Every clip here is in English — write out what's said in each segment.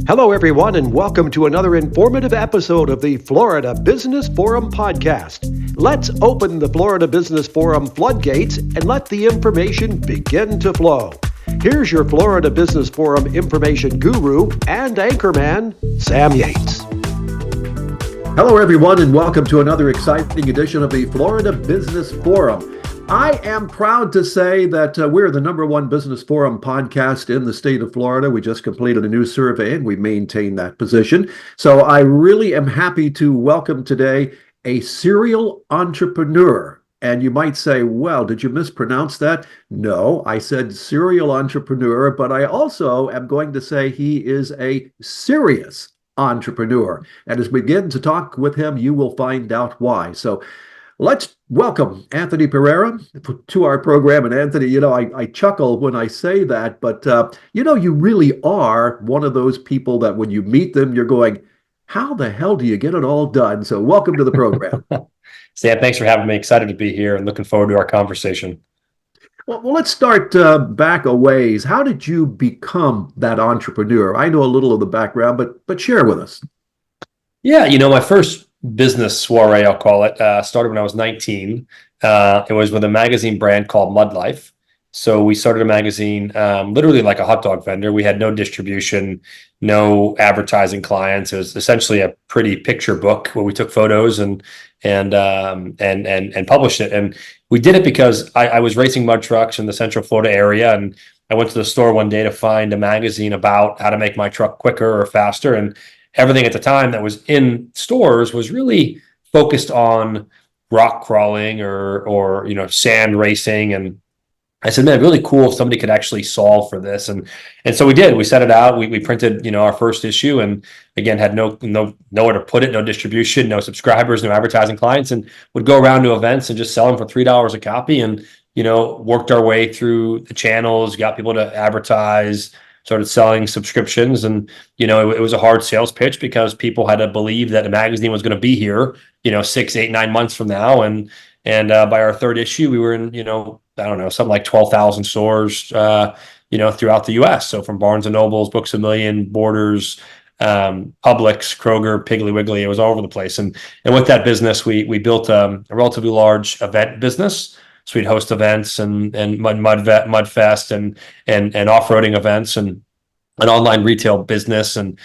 Hello, everyone, and welcome to another informative episode of the Florida Business Forum podcast. Let's open the Florida Business Forum floodgates and let the information begin to flow. Here's your Florida Business Forum information guru and anchorman, Sam Yates. Hello, everyone, and welcome to another exciting edition of the Florida Business Forum. I am proud to say that we're the number one business forum podcast in the state of Florida. We just completed a new survey and we maintain that position. So I really am happy to welcome today a serial entrepreneur. And you might say, well, did you mispronounce that? No, I said serial entrepreneur, but I also am going to say he is a serious entrepreneur. And as we begin to talk with him, you will find out why. So let's welcome Anthony Perera to our program. And Anthony, I chuckle when I say that, but you really are one of those people that when you meet them, you're going, how the hell do you get it all done? So welcome to the program. Sam, thanks for having me. Excited to be here and looking forward to our conversation. Well, let's start back a ways. How did you become that entrepreneur? I know a little of the background, but share with us. Yeah, my first business soiree, I'll call it, started when I was 19. It was with a magazine brand called Mud Life. So we started a magazine, literally like a hot dog vendor. We had no distribution, no advertising clients. It was essentially a pretty picture book where we took photos and published it. And we did it because I was racing mud trucks in the Central Florida area, and I went to the store one day to find a magazine about how to make my truck quicker or faster. And everything at the time that was in stores was really focused on rock crawling or sand racing. And I said, man, really cool if somebody could actually solve for this. And so we did. We set it out. We printed, our first issue, and again had nowhere to put it, no distribution, no subscribers, no advertising clients, and would go around to events and just sell them for $3 a copy. And worked our way through the channels, got people to advertise, started selling subscriptions. And, it was a hard sales pitch because people had to believe that a magazine was going to be here, 6, 8, 9 months from now. And by our third issue, we were in, something like 12,000 stores, throughout the U.S. So from Barnes & Nobles, Books A Million, Borders, Publix, Kroger, Piggly Wiggly, it was all over the place. And with that business, we built a relatively large event business. So we'd host events and Mudfest and off-roading events and an online retail business and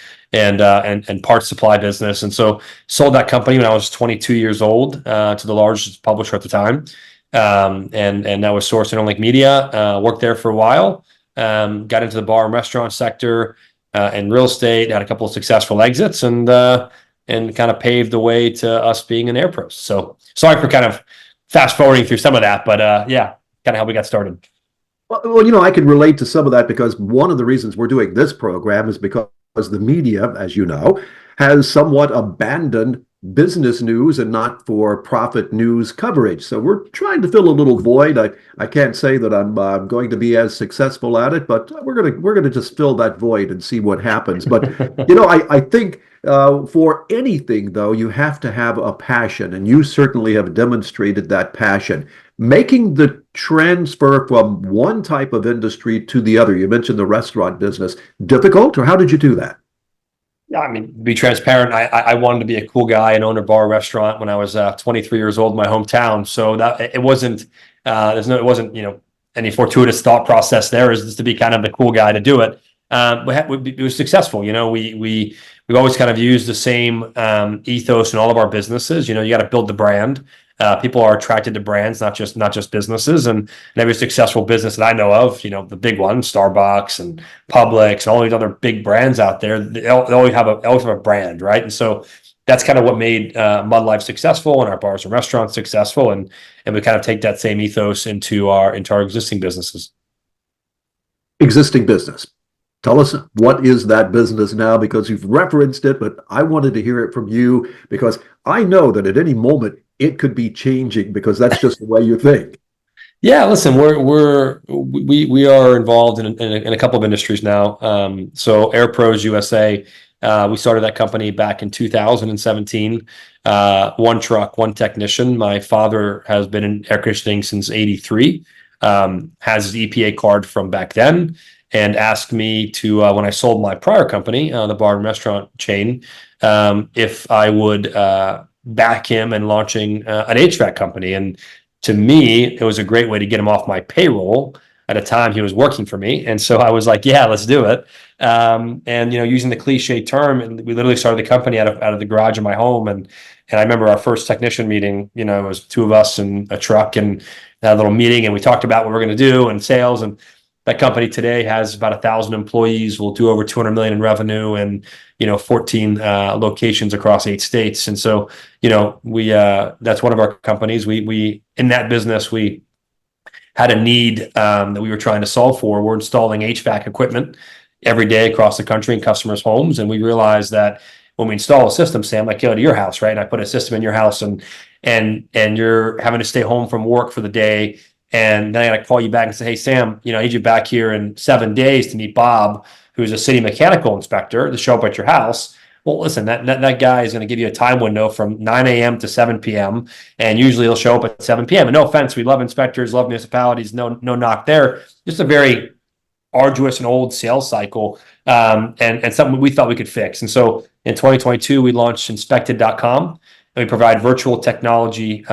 parts supply business. And so sold that company when I was 22 years old to the largest publisher at the time. And that was Source Interlink Media. Worked there for a while. Got into the bar and restaurant sector and real estate. Had a couple of successful exits and kind of paved the way to us being an Air Pros. So sorry for kind of fast forwarding through some of that, but kind of how we got started. Well, I can relate to some of that because one of the reasons we're doing this program is because the media, as you know, has somewhat abandoned business news and not for profit news coverage. So we're trying to fill a little void. I can't say that I'm going to be as successful at it, but we're gonna just fill that void and see what happens. But I think for anything though, you have to have a passion, and you certainly have demonstrated that passion. Making the transfer from one type of industry to the other. You mentioned the restaurant business. Difficult, or how did you do that? Yeah, to be transparent, I wanted to be a cool guy and own a bar restaurant when I was 23 years old in my hometown. So that it wasn't any fortuitous thought process there. Is just to be kind of the cool guy to do it. It was successful. We've always kind of used the same ethos in all of our businesses. You got to build the brand. People are attracted to brands, not just businesses. And every successful business that I know of, the big ones, Starbucks and Publix and all these other big brands out there, they always have a brand, right? And so that's kind of what made Mud Life successful and our bars and restaurants successful. And we kind of take that same ethos into our existing businesses. Existing business. Tell us, what is that business now? Because you've referenced it, but I wanted to hear it from you because I know that at any moment it could be changing because that's just the way you think. Yeah, listen, we are involved in a couple of industries now. So Air Pros USA, we started that company back in 2017. One truck, one technician. My father has been in air conditioning since '83. Has his EPA card from back then. and asked me to, when I sold my prior company, the bar and restaurant chain, if I would back him in launching an HVAC company. And to me, it was a great way to get him off my payroll at a time he was working for me. And so I was like, yeah, let's do it. And using the cliche term, and we literally started the company out of the garage of my home. And I remember our first technician meeting, it was two of us in a truck and had a little meeting, and we talked about what we're going to do and sales. And that company today has about 1,000 employees. We'll do over 200 million in revenue, and 14 locations across 8 states. And so we that's one of our companies. We in that business, we had a need that we were trying to solve for. We're installing HVAC equipment every day across the country in customers' homes, and we realized that when we install a system, Sam, like go to your house, right? And I put a system in your house, and you're having to stay home from work for the day, and then I gotta call you back and say, hey, Sam, I need you back here in 7 days to meet Bob, who's a city mechanical inspector, to show up at your house. Well, listen, that guy is going to give you a time window from 9 a.m. to 7 p.m. And usually he'll show up at 7 p.m. And no offense, we love inspectors, love municipalities, no knock there. Just a very arduous and old sales cycle, and something we thought we could fix. And so in 2022, we launched inspected.com, and we provide virtual technology.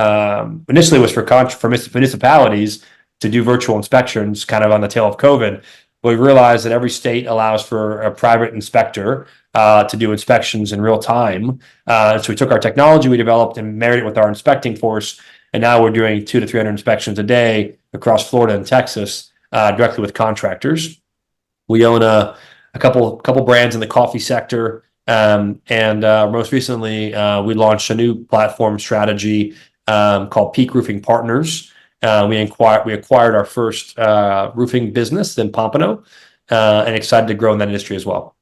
Initially, it was for municipalities to do virtual inspections, kind of on the tail of COVID. But we realized that every state allows for a private inspector to do inspections in real time. So we took our technology we developed and married it with our inspecting force, and now we're doing 200 to 300 inspections a day across Florida and Texas, directly with contractors. We own a couple brands in the coffee sector, and most recently we launched a new platform strategy called Peak Roofing Partners. We acquired our first roofing business in Pompano, and excited to grow in that industry as well.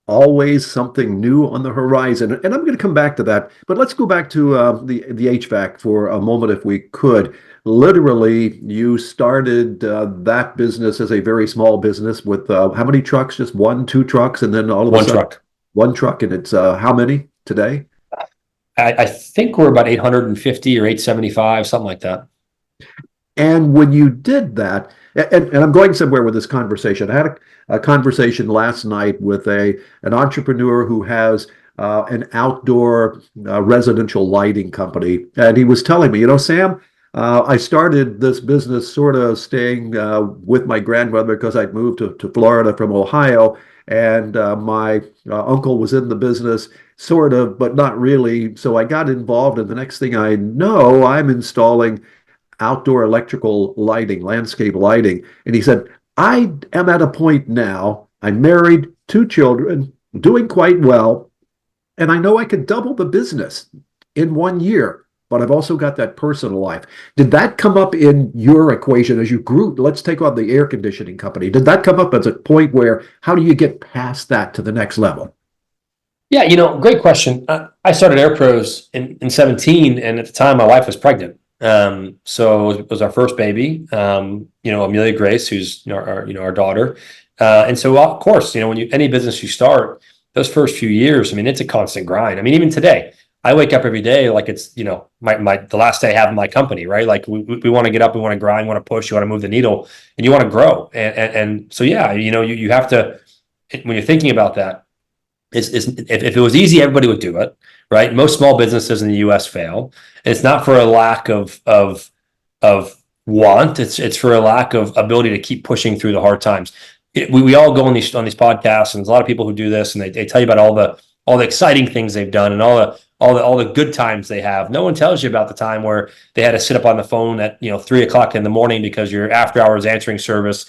Always something new on the horizon. And I'm going to come back to that, but let's go back to the HVAC for a moment, if we could. Literally, you started that business as a very small business with how many trucks? Just 1, 2 trucks, and then all of a sudden, truck. One truck, and it's how many today? I think we're about 850 or 875, something like that. And when you did that, and I'm going somewhere with this conversation. I had a conversation last night with an entrepreneur who has an outdoor residential lighting company, and he was telling me, Sam, I started this business sort of staying with my grandmother because I'd moved to Florida from Ohio, and my uncle was in the business, sort of, but not really. So I got involved, and the next thing I know, I'm installing outdoor electrical lighting, landscape lighting. And he said, I am at a point now, I'm married, 2 children, doing quite well, and I know I could double the business in 1 year, but I've also got that personal life. Did that come up in your equation as you grew? Let's take on the air conditioning company. Did that come up as a point where, how do you get past that to the next level? Yeah, great question. I started Air Pros in 17, and at the time my wife was pregnant. So it was our first baby, Amelia Grace, who's our daughter. And so of course, when any business you start, those first few years, it's a constant grind. Even today, I wake up every day like it's, the last day I have in my company, right? Like we want to get up, we want to grind, want to push, you want to move the needle, and you want to grow. And so, yeah, you have to, when you're thinking about that, if it was easy, everybody would do it, right? Most small businesses in the U.S. fail. And it's not for a lack of want. It's for a lack of ability to keep pushing through the hard times. We all go on these podcasts, and there's a lot of people who do this, and they tell you about all the exciting things they've done and all the good times they have. No one tells you about the time where they had to sit up on the phone at 3:00 in the morning because your after hours answering service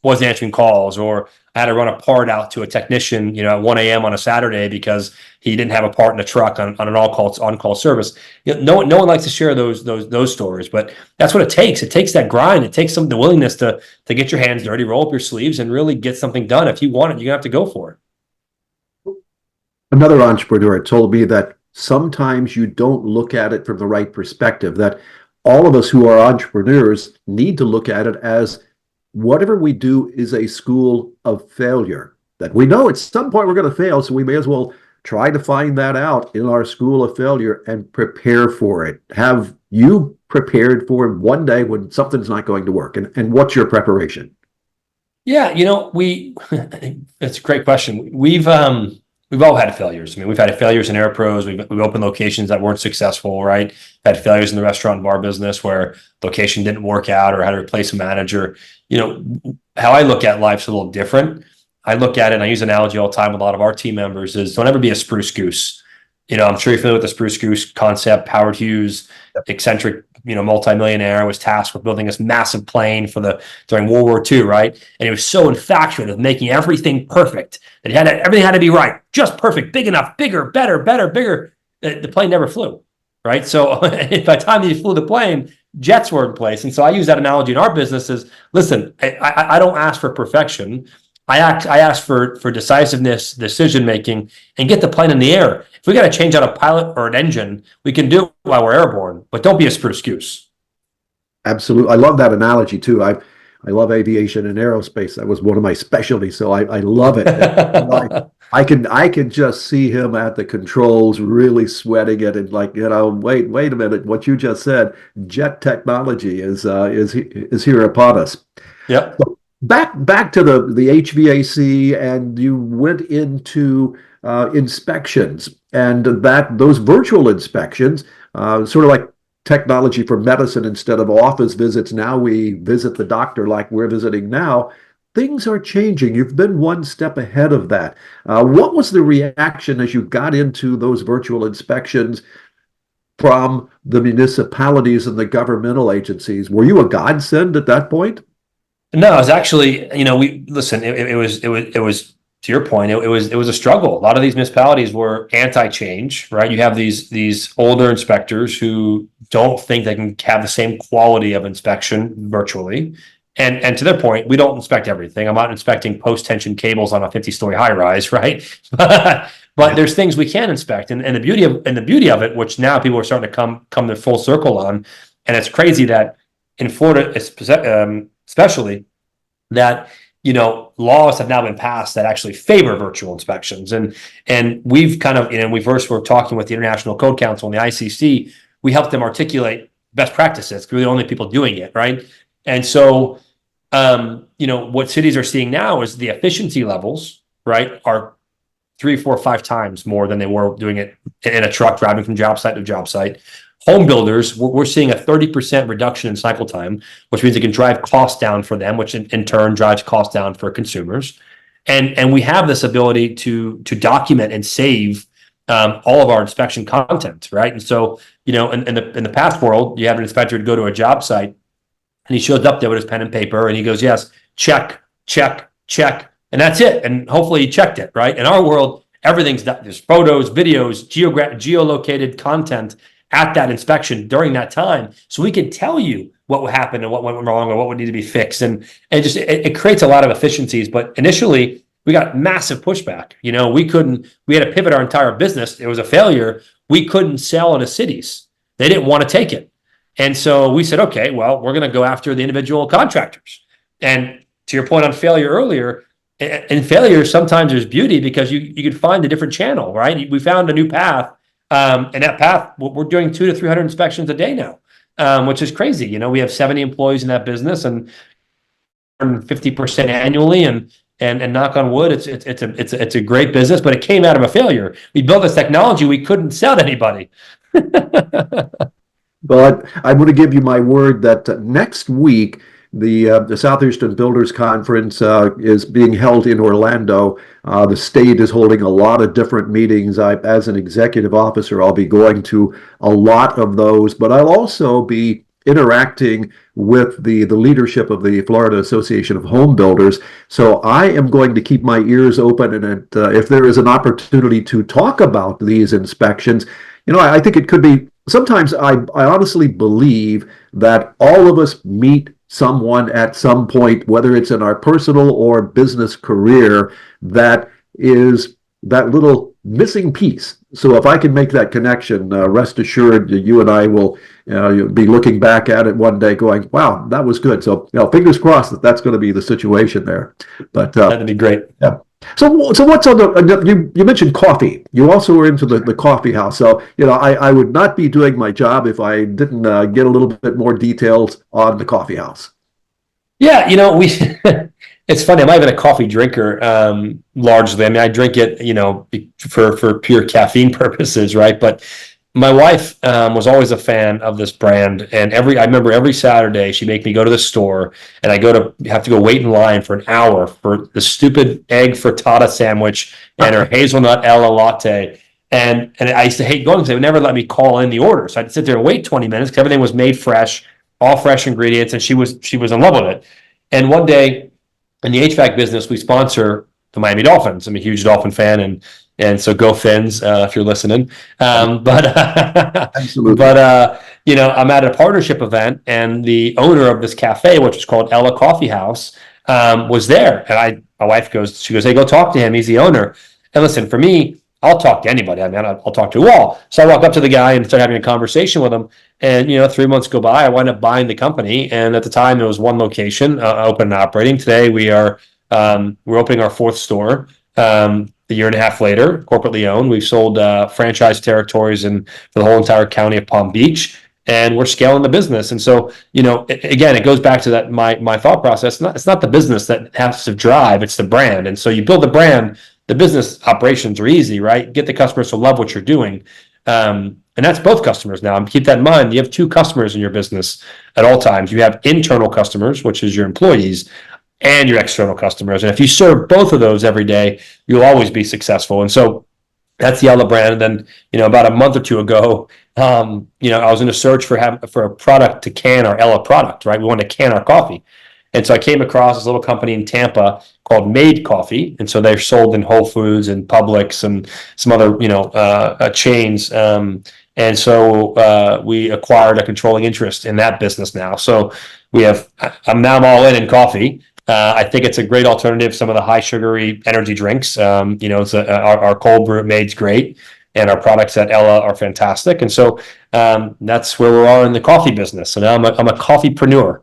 wasn't answering calls, or I had to run a part out to a technician, at 1 a.m. on a Saturday because he didn't have a part in the truck on an on-call service. No one likes to share those stories, but that's what it takes. It takes that grind. It takes the willingness to get your hands dirty, roll up your sleeves, and really get something done. If you want it, you're gonna have to go for it. Another entrepreneur told me that sometimes you don't look at it from the right perspective, that all of us who are entrepreneurs need to look at it as whatever we do is a school of failure, that we know at some point we're going to fail, so we may as well try to find that out in our school of failure and prepare for it. Have you prepared for one day when something's not going to work? And what's your preparation? Yeah, it's a great question. We've all had failures. I mean, we've had failures in AirPros. We've opened locations that weren't successful, right? Had failures in the restaurant and bar business where location didn't work out or had to replace a manager. How I look at life's a little different. I look at it, and I use an analogy all the time with a lot of our team members, is don't ever be a spruce goose. I'm sure you're familiar with the spruce goose concept. Howard Hughes, eccentric, multimillionaire, was tasked with building this massive plane during World War II, right? And he was so infatuated with making everything perfect that everything had to be right, just perfect, big enough, bigger, better, bigger. The plane never flew, right? So by the time he flew the plane, jets were in place. And so I use that analogy in our business is, listen, I don't ask for perfection. I ask for decisiveness, decision making, and get the plane in the air. If we got to change out a pilot or an engine, we can do it while we're airborne, but don't be a spruce goose. Absolutely. I love that analogy too. I love aviation and aerospace. That was one of my specialties, so I love it. I can just see him at the controls really sweating it and wait a minute, what you just said, jet technology is here upon us. Yep. So back to the HVAC, and you went into inspections, and those virtual inspections, sort of like technology for medicine. Instead of office visits, now we visit the doctor like we're visiting now. Things are changing. You've been one step ahead of that. What was the reaction as you got into those virtual inspections from the municipalities and the governmental agencies? Were you a godsend at that point? No, it was actually, it was to your point, it was a struggle. A lot of these municipalities were anti-change, right? You have these older inspectors who don't think they can have the same quality of inspection virtually. And to their point, we don't inspect everything. I'm not inspecting post-tension cables on a 50-story high-rise, right? But there's things we can inspect. And the beauty of it, which now people are starting to come to full circle on, and it's crazy that in Florida, especially, that laws have now been passed that actually favor virtual inspections, and we've kind of we first were talking with the International Code Council and the ICC. We helped them articulate best practices. We're the only people doing it, right? And so what cities are seeing now is the efficiency levels, right, are 3, 4, 5 times more than they were doing it in a truck driving from job site to job site. Home builders, we're seeing a 30% reduction in cycle time, which means it can drive costs down for them, which in turn drives costs down for consumers. And we have this ability to document and save all of our inspection content, right? And so, in the past world, you have an inspector to go to a job site, and he shows up there with his pen and paper, and he goes, yes, check, check, check, and that's it. And hopefully he checked it, right? In our world, everything's done. There's photos, videos, geolocated content at that inspection during that time, so we can tell you what happened and what went wrong or what would need to be fixed, and it creates a lot of efficiencies. But initially, we got massive pushback. We had to pivot our entire business. It was a failure. We couldn't sell into cities. They didn't want to take it, and so we said, okay, well, we're going to go after the individual contractors. And to your point on failure earlier, in failure, sometimes there's beauty because you could find a different channel, right? We found a new path. And that path, we're doing 200 to 300 inspections a day now, which is crazy. We have 70 employees in that business and 50% annually, and knock on wood, it's a great business, but it came out of a failure. We built this technology we couldn't sell to anybody. But I'm going to give you my word that next week, the Southeastern Builders Conference is being held in Orlando. The state is holding a lot of different meetings. As an executive officer, I'll be going to a lot of those, but I'll also be interacting with the leadership of the Florida Association of Home Builders. So I am going to keep my ears open, and if there is an opportunity to talk about these inspections, I think it could be. Sometimes I honestly believe that all of us meet someone at some point, whether it's in our personal or business career, that is that little missing piece. So if I can make that connection, rest assured you and I will be looking back at it one day going, wow, that was good. So fingers crossed that that's going to be the situation there. But that'd be great. Yeah. So what's on you mentioned coffee. You also were into the coffee house. So, I would not be doing my job if I didn't get a little bit more details on the coffee house. Yeah, It's funny. I'm not even a coffee drinker, largely. I mean, I drink it, for pure caffeine purposes, right? But my wife was always a fan of this brand, and I remember every Saturday she'd make me go to the store, and have to go wait in line for an hour for the stupid egg frittata sandwich and her hazelnut Ella latte. And I used to hate going because they would never let me call in the order, so I'd sit there and wait 20 minutes because everything was made fresh, all fresh ingredients, and she was in love with it. And one day, in the HVAC business, we sponsor the Miami Dolphins. I'm a huge Dolphin fan, and so go Fins if you're listening. But Absolutely. I'm at a partnership event, and the owner of this cafe, which is called Ella Coffee House, was there. And my wife she goes, "Hey, go talk to him. He's the owner." And listen, for me, I'll talk to anybody. I mean, I'll talk to who all. So I walk up to the guy and start having a conversation with him. And 3 months go by. I wind up buying the company. And at the time, it was one location, open and operating. Today, we're opening our fourth store. A year and a half later, corporately owned. We've sold franchise territories for the whole entire county of Palm Beach, and we're scaling the business. And so, again, it goes back to that my thought process. It's not the business that has to drive; it's the brand. And so, you build the brand. The business operations are easy, right? Get the customers to love what you're doing. And that's both customers now. And keep that in mind. You have two customers in your business at all times. You have internal customers, which is your employees, and your external customers. And if you serve both of those every day, you'll always be successful. And so that's the Ella brand. And then, about a month or two ago, I was in a search for a product to can our Ella product, right? We wanted to can our coffee. And so I came across this little company in Tampa called Made Coffee. And so they're sold in Whole Foods and Publix and some other, chains. And so we acquired a controlling interest in that business now. So I'm all in coffee. I think it's a great alternative to some of the high sugary energy drinks. Our cold brew Made's great, and our products at Ella are fantastic. And so that's where we are in the coffee business. So now I'm a coffeepreneur.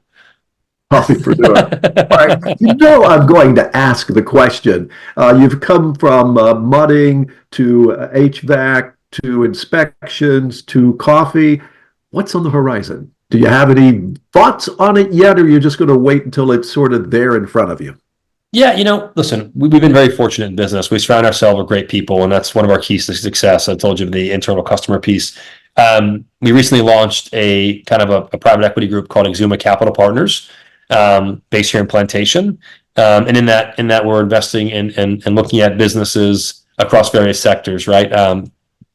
Coffeepreneur. All right. I'm going to ask the question. You've come from mudding to HVAC to inspections to coffee. What's on the horizon? Do you have any thoughts on it yet, or are you just going to wait until it's sort of there in front of you? Yeah, listen, we've been very fortunate in business. We surround ourselves with great people, and that's one of our keys to success. I told you the internal customer piece. We recently launched a kind of a private equity group called Exuma Capital Partners, based here in Plantation. And in that we're investing in and looking at businesses across various sectors, right?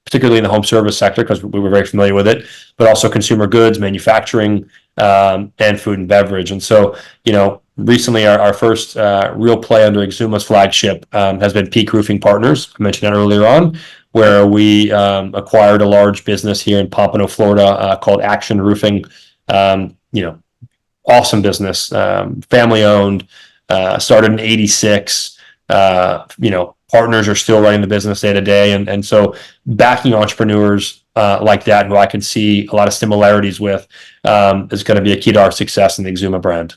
Particularly in the home service sector, because we were very familiar with it, but also consumer goods, manufacturing, and food and beverage. And so, recently our first real play under Exuma's flagship has been Peak Roofing Partners. I mentioned that earlier on, where we acquired a large business here in Pompano, Florida, called Action Roofing. Awesome business, family owned, started in '86. Partners are still running the business day to day. And so backing entrepreneurs like that, who I can see a lot of similarities with, is going to be a key to our success in the Exuma brand.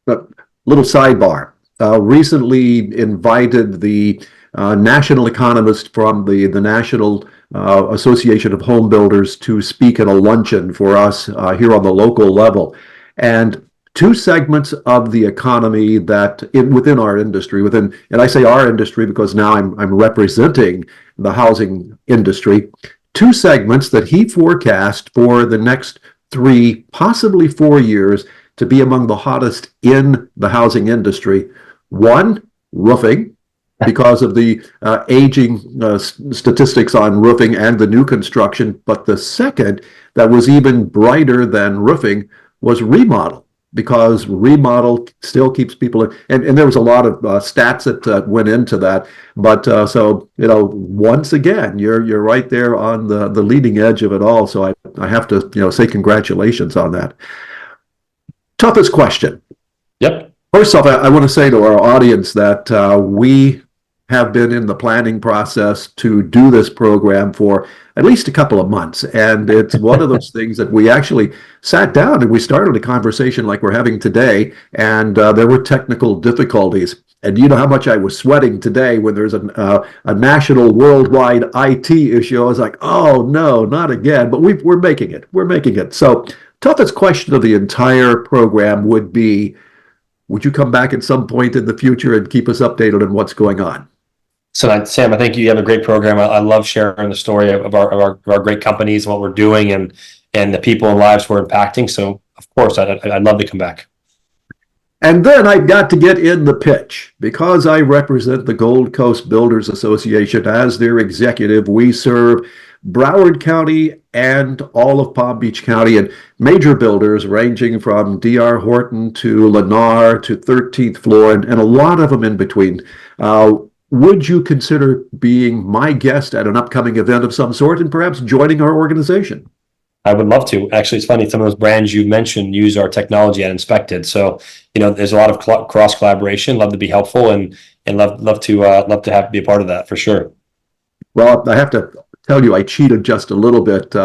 Little sidebar. Recently invited the national economist from the National Association of Home Builders to speak at a luncheon for us here on the local level. And two segments of the economy within our industry, and I say our industry because now I'm representing the housing industry, two segments that he forecast for the next 3, possibly 4 years to be among the hottest in the housing industry. One, roofing, because of the aging statistics on roofing and the new construction. But the second, that was even brighter than roofing, was remodel, because remodel still keeps people in, and there was a lot of stats that went into that. But so once again, you're right there on the leading edge of it all. So I have to say congratulations on that. Toughest question. Yep. First off, I want to say to our audience that we have been in the planning process to do this program for at least a couple of months. And it's one of those things that we actually sat down and we started a conversation like we're having today. And there were technical difficulties. And you know how much I was sweating today when there's a national worldwide IT issue. I was like, oh, no, not again. But we're making it. We're making it. So toughest question of the entire program would be, would you come back at some point in the future and keep us updated on what's going on? So, Sam, I think you have a great program. I love sharing the story of our great companies and what we're doing and the people and lives we're impacting. So, of course, I'd love to come back. And then I've got to get in the pitch. Because I represent the Gold Coast Builders Association as their executive, we serve Broward County and all of Palm Beach County, and major builders ranging from D.R. Horton to Lennar to 13th Floor, and a lot of them in between. Would you consider being my guest at an upcoming event of some sort and perhaps joining our organization? I would love to. Actually, it's funny. Some of those brands you mentioned use our technology at Inspected. So, there's a lot of cross collaboration. Love to be helpful and love to be a part of that for sure. Well, I have to tell you, I cheated just a little bit.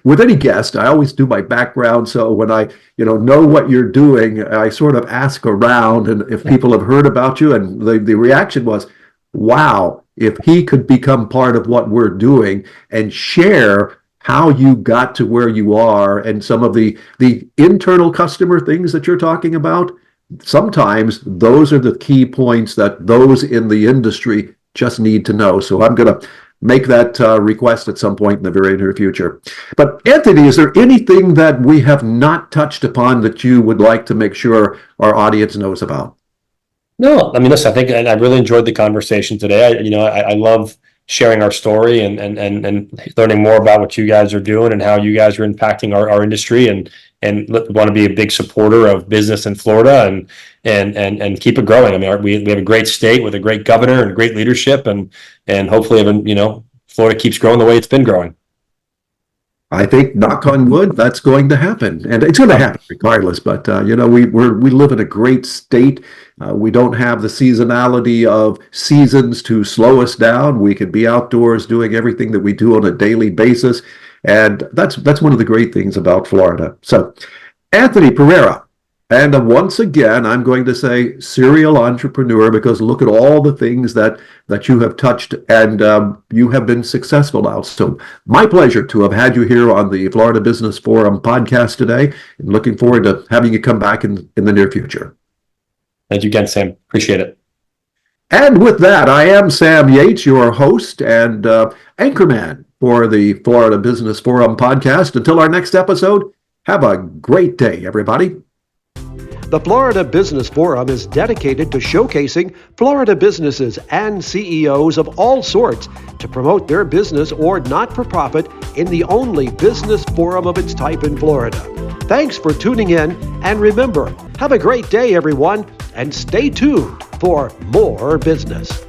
With any guest, I always do my background. So when I, know what you're doing, I sort of ask around, and if people have heard about you, and the reaction was, wow, if he could become part of what we're doing and share how you got to where you are and some of the internal customer things that you're talking about, sometimes those are the key points that those in the industry just need to know. So I'm going to make that request at some point in the very near future. But Anthony, is there anything that we have not touched upon that you would like to make sure our audience knows about? No, listen, I think I really enjoyed the conversation today. I love sharing our story and learning more about what you guys are doing and how you guys are impacting our industry and want to be a big supporter of business in Florida and keep it growing. We have a great state with a great governor and great leadership and hopefully Florida keeps growing the way it's been growing. I think, knock on wood, that's going to happen, and it's going to happen regardless. But we live in a great state. We don't have the seasonality of seasons to slow us down. We can be outdoors doing everything that we do on a daily basis, and that's one of the great things about Florida. So, Anthony Perera. And once again, I'm going to say serial entrepreneur, because look at all the things that you have touched, and you have been successful now. So my pleasure to have had you here on the Florida Business Forum podcast today, and looking forward to having you come back in the near future. Thank you again, Sam. Appreciate it. And with that, I am Sam Yates, your host and anchorman for the Florida Business Forum podcast. Until our next episode, have a great day, everybody. The Florida Business Forum is dedicated to showcasing Florida businesses and CEOs of all sorts to promote their business or not-for-profit in the only business forum of its type in Florida. Thanks for tuning in, and remember, have a great day, everyone, and stay tuned for more business.